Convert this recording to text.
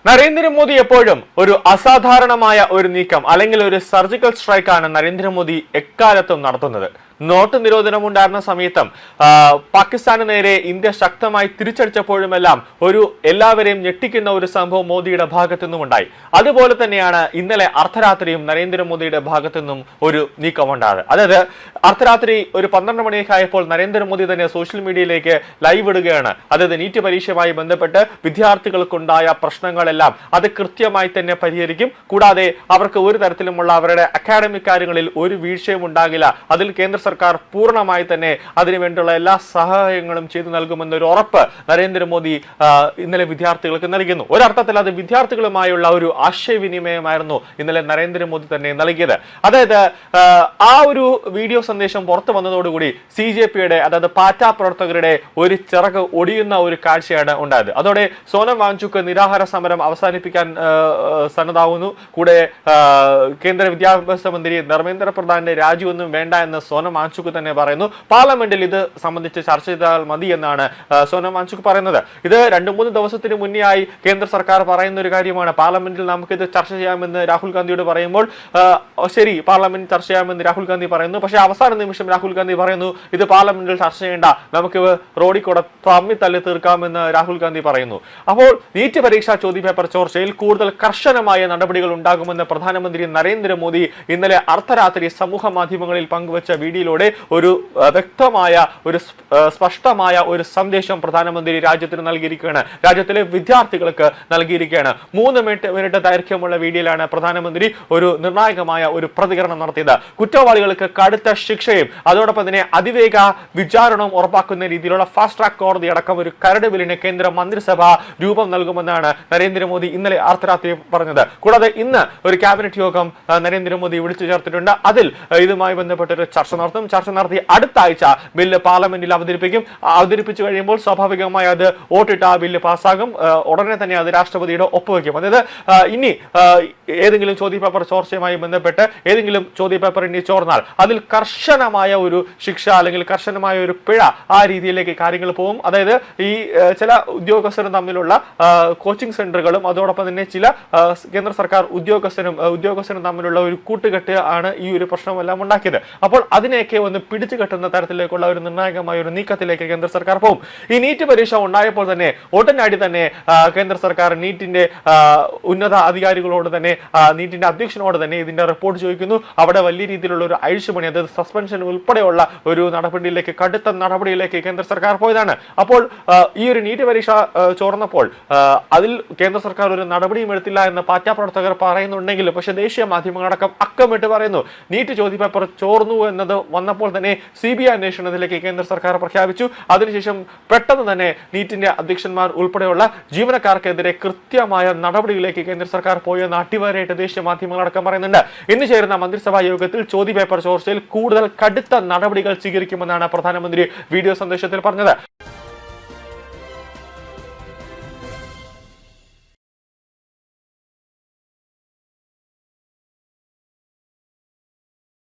നരേന്ദ്രമോദി എപ്പോഴും ഒരു അസാധാരണമായ ഒരു നീക്കം അല്ലെങ്കിൽ ഒരു സർജിക്കൽ സ്ട്രൈക്കാണ് നരേന്ദ്രമോദി എക്കാലത്തും നടത്തുന്നത്. നോട്ട് നിരോധനമുണ്ടായിരുന്ന സമയത്തും പാകിസ്ഥാന് നേരെ ഇന്ത്യ ശക്തമായി തിരിച്ചടിച്ചപ്പോഴുമെല്ലാം എല്ലാവരെയും ഞെട്ടിക്കുന്ന ഒരു സംഭവം മോദിയുടെ ഭാഗത്തു നിന്നും ഉണ്ടായി. അതുപോലെ തന്നെയാണ് ഇന്നലെ അർദ്ധരാത്രിയും നരേന്ദ്രമോദിയുടെ ഭാഗത്തു നിന്നും ഒരു നീക്കമുണ്ടായത്. അതായത് അർദ്ധരാത്രി ഒരു 12 മണിയൊക്കെ ആയപ്പോൾ നരേന്ദ്രമോദി തന്നെ സോഷ്യൽ മീഡിയയിലേക്ക് ലൈവ് ഇടുകയാണ്. അതായത് നീറ്റ് പരീക്ഷയുമായി ബന്ധപ്പെട്ട് വിദ്യാർത്ഥികൾക്കുണ്ടായ പ്രശ്നങ്ങളെല്ലാം അത് കൃത്യമായി തന്നെ പരിഹരിക്കും. കൂടാതെ അവർക്ക് ഒരു തരത്തിലുമുള്ള അവരുടെ അക്കാഡമിക് കാര്യങ്ങളിൽ ഒരു വീഴ്ചയും ഉണ്ടാകില്ല. അതിൽ കേന്ദ്ര സർക്കാർ പൂർണ്ണമായി തന്നെ അതിനുവേണ്ടിയുള്ള എല്ലാ സഹായങ്ങളും ചെയ്തു നൽകുമെന്നൊരു ഉറപ്പ് നരേന്ദ്രമോദി ഇന്നലെ വിദ്യാർത്ഥികൾക്ക് നൽകുന്നു. ഒരർത്ഥത്തിൽ അത് വിദ്യാർത്ഥികളുമായുള്ള ഒരു ആശയവിനിമയമായിരുന്നു ഇന്നലെ നരേന്ദ്രമോദി തന്നെ നൽകിയത്. അതായത് ആ ഒരു വീഡിയോ സന്ദേശം പുറത്തു വന്നതോടുകൂടി CJPയുടെ അതായത് പാറ്റ പ്രവർത്തകരുടെ ഒരു ചിറക് ഒടിയുന്ന ഒരു കാഴ്ചയാണ് ഉണ്ടായത്. അതോടെ സോനം വാങ്ചുക്ക് നിരാഹാര സമരം അവസാനിപ്പിക്കാൻ സന്നദ്ധാവുന്നു. കൂടെ കേന്ദ്ര വിദ്യാഭ്യാസ മന്ത്രി ധർമ്മേന്ദ്ര പ്രധാന്റെ രാജിയൊന്നും വേണ്ട എന്ന് സോനം വാങ്ചുക്ക് തന്നെ പറയുന്നു. പാർലമെന്റിൽ ഇത് സംബന്ധിച്ച് ചർച്ച ചെയ്താൽ മതി എന്നാണ് സോനം വാങ്ചുക്ക് പറയുന്നത്. ഇത് 2-3 ദിവസത്തിന് മുന്നേ ആയി കേന്ദ്ര സർക്കാർ പറയുന്ന ഒരു കാര്യമാണ്. പാർലമെന്റിൽ നമുക്കിത് ചർച്ച ചെയ്യാമെന്ന് രാഹുൽ ഗാന്ധിയോട് പറയുമ്പോൾ ശരി പാർലമെന്റ് ചർച്ച ചെയ്യാമെന്ന് രാഹുൽ ഗാന്ധി പറയുന്നു. പക്ഷേ അവസാന നിമിഷം രാഹുൽ ഗാന്ധി പറയുന്നു ഇത് പാർലമെന്റിൽ ചർച്ച ചെയ്യേണ്ട, നമുക്ക് റോഡിൽ കൂടെ തമ്മി തല്ലി തീർക്കാമെന്ന് രാഹുൽ ഗാന്ധി പറയുന്നു. അപ്പോൾ നീറ്റ് പരീക്ഷാ ചോദ്യപേപ്പർ ചോർച്ചയിൽ കൂടുതൽ കർശനമായ നടപടികൾ ഉണ്ടാകുമെന്ന് പ്രധാനമന്ത്രി നരേന്ദ്രമോദി ഇന്നലെ അർദ്ധരാത്രി സമൂഹ മാധ്യമങ്ങളിൽ പങ്കുവച്ച വീഡിയോയിലൂടെ ഒരു വ്യക്തമായ ഒരു സ്പഷ്ടമായ ഒരു സന്ദേശം പ്രധാനമന്ത്രി രാജ്യത്തിന് നൽകിയിരിക്കുകയാണ്. രാജ്യത്തിലെ വിദ്യാർത്ഥികൾക്ക് നൽകിയിരിക്കുകയാണ്. 3 മിനിറ്റ് ദൈർഘ്യമുള്ള വീഡിയോയിലാണ് പ്രധാനമന്ത്രി ഒരു നിർണായകമായ ഒരു പ്രതികരണം നടത്തിയത്. കുറ്റവാളികൾക്ക് കടുത്ത ശിക്ഷയും അതോടൊപ്പം തന്നെ അതിവേഗ വിചാരണവും ഉറപ്പാക്കുന്ന രീതിയിലുള്ള ഫാസ്റ്റ് ട്രാക്ക് കോടതി അടക്കം ഒരു കരട് ബില്ലിന് കേന്ദ്ര മന്ത്രിസഭ രൂപം നൽകുമെന്നാണ് നരേന്ദ്രമോദി ഇന്നലെ അർദ്ധരാത്രി പറഞ്ഞത്. കൂടാതെ ഇന്ന് ഒരു ക്യാബിനറ്റ് യോഗം നരേന്ദ്രമോദി വിളിച്ചു ചേർത്തിട്ടുണ്ട്. അതിൽ ഇതുമായി ബന്ധപ്പെട്ട ഒരു ചർച്ച നടത്തി അടുത്ത ആഴ്ച ബില്ല് പാർലമെന്റിൽ അവതരിപ്പിച്ചു കഴിയുമ്പോൾ സ്വാഭാവികമായി അത് വോട്ടിട്ട് ആ ബില്ല് പാസ്സാകും. ഉടനെ തന്നെ അത് രാഷ്ട്രപതിയുടെ ഒപ്പുവെക്കും. അതായത് ഇനി ഏതെങ്കിലും ചോദ്യപേപ്പർ ചോർച്ചയുമായി ബന്ധപ്പെട്ട് ഏതെങ്കിലും ചോദ്യപേപ്പർ ഇനി ചോർന്നാൽ അതിൽ കർശനമായ ഒരു ശിക്ഷ അല്ലെങ്കിൽ കർശനമായ ഒരു പിഴ ആ രീതിയിലേക്ക് കാര്യങ്ങൾ പോകും. അതായത് ഈ ചില ഉദ്യോഗസ്ഥരും തമ്മിലുള്ള കോച്ചിങ് സെന്ററുകളും അതോടൊപ്പം തന്നെ ചില കേന്ദ്ര സർക്കാർ ഉദ്യോഗസ്ഥരും തമ്മിലുള്ള ഒരു കൂട്ടുകെട്ട് ആണ് ഈ ഒരു പ്രശ്നമെല്ലാം ഉണ്ടാക്കിയത്. അപ്പോൾ അതിനെയൊക്കെ ഒന്ന് പിടിച്ചു കെട്ടുന്ന തരത്തിലേക്കുള്ള ഒരു നിർണായകമായ ഒരു നീക്കത്തിലേക്ക് കേന്ദ്ര സർക്കാർ പോകും. ഈ നീറ്റ് പരീക്ഷ ഉണ്ടായപ്പോൾ തന്നെ ഒട്ടനാടി തന്നെ കേന്ദ്ര സർക്കാർ നീറ്റിന്റെ ഉന്നത അധികാരികളോട് തന്നെ നീറ്റിന്റെ അധ്യക്ഷനോട് തന്നെ ഇതിന്റെ റിപ്പോർട്ട് ചോദിക്കുന്നു. അവിടെ വലിയ രീതിയിലുള്ള ഒരു അഴിച്ചുപണി, അതായത് സസ്പെൻഷൻ ഉൾപ്പെടെയുള്ള ഒരു കടുത്ത നടപടിയിലേക്ക് കേന്ദ്ര സർക്കാർ പോയതാണ്. അപ്പോൾ ഈ ഒരു നീറ്റ് പരീക്ഷ ചോർന്നപ്പോൾ അതിൽ കേന്ദ്ര സർക്കാർ ഒരു നടപടിയും എടുത്തില്ല എന്ന് പാർട്ടി പ്രവർത്തകർ പറയുന്നുണ്ടെങ്കിലും പക്ഷേ ദേശീയ മാധ്യമങ്ങളടക്കം അക്കമിട്ട് പറയുന്നു. നീറ്റ് ചോദ്യപേപ്പർ ചോർന്നു എന്നത് വന്നപ്പോൾ തന്നെ CBI അന്വേഷണത്തിലേക്ക് കേന്ദ്ര സർക്കാർ പ്രഖ്യാപിച്ചു. അതിനുശേഷം പെട്ടെന്ന് തന്നെ നീറ്റിന്റെ അധ്യക്ഷന്മാർ ഉൾപ്പെടെയുള്ള ജീവനക്കാർക്കെതിരെ കൃത്യമായ നടപടികളിലേക്ക് കേന്ദ്ര സർക്കാർ പോയെന്ന് അടിവരയിട്ട് ദേശീയ മാധ്യമങ്ങളടക്കം പറയുന്നുണ്ട്. ഇന്ന് ചേരുന്ന മന്ത്രിസഭാ യോഗത്തിൽ ചോദ്യപേപ്പർ ചോർച്ചയിൽ കൂടുതൽ കടുത്ത നടപടികൾ സ്വീകരിക്കുമെന്നാണ് പ്രധാനമന്ത്രി വീഡിയോ സന്ദേശത്തിൽ പറഞ്ഞത്.